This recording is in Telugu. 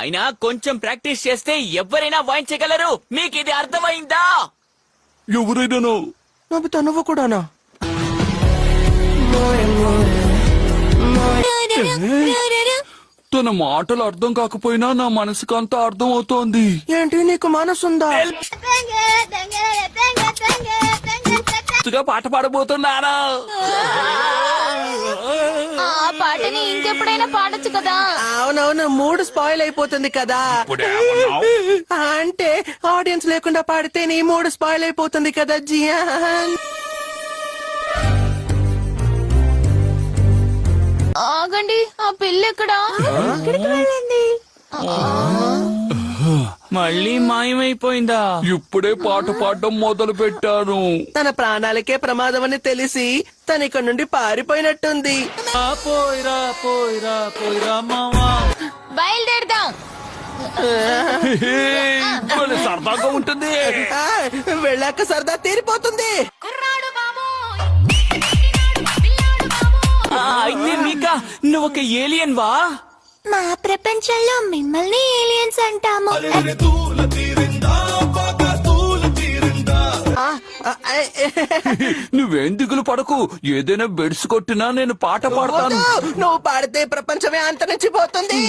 అయినా కొంచెం ప్రాక్టీస్ చేస్తే ఎవరైనా వాయించగలరు. మీకు ఇది అర్థమైందా? ఎవరైనా నవ్వుతా నువ్వు కూడానా? తన మాటలు అర్థం కాకపోయినా నా మనసుకు అంతా అర్థం అవుతోంది. ఏంటి నీకు మనసుందా? పాట పాడబోతున్నానా? ఆ పాటని ఇంకెప్పుడైనా పాడొచ్చు కదా. అవునవును, మూడు స్పాయిల్ అయిపోతుంది కదా. అంటే ఆడియన్స్ లేకుండా పాడితే నీ మూడు స్పాయిల్ అయిపోతుంది కదా జియాన్. ఆగండి, ఆ పిల్ల ఎక్కడా? మళ్ళీ మాయమైపోయిందా? ఇప్పుడే పాట పాడడం మొదలు పెట్టాను. తన ప్రాణాలకే ప్రమాదం అని తెలిసి తన ఇక్కడ నుండి పారిపోయినట్టుంది. బయలుదేరదాం. సరదాగా ఉంటుంది. ఆ, వెళ్ళాక సరదా తీరిపోతుంది. అయితే మీకా నువ్వు ఒక ఏలియన్ వా? మా ప్రపంచంలో మిమ్మల్ని ఏలియన్స్ అంటాము. నువ్వేం దిగులు పడకు, ఏదైనా బెడ్స్ కొట్టినా నేను పాట పాడతాను. నువ్వు పాడితే ప్రపంచమే అంతరించిపోతుంది.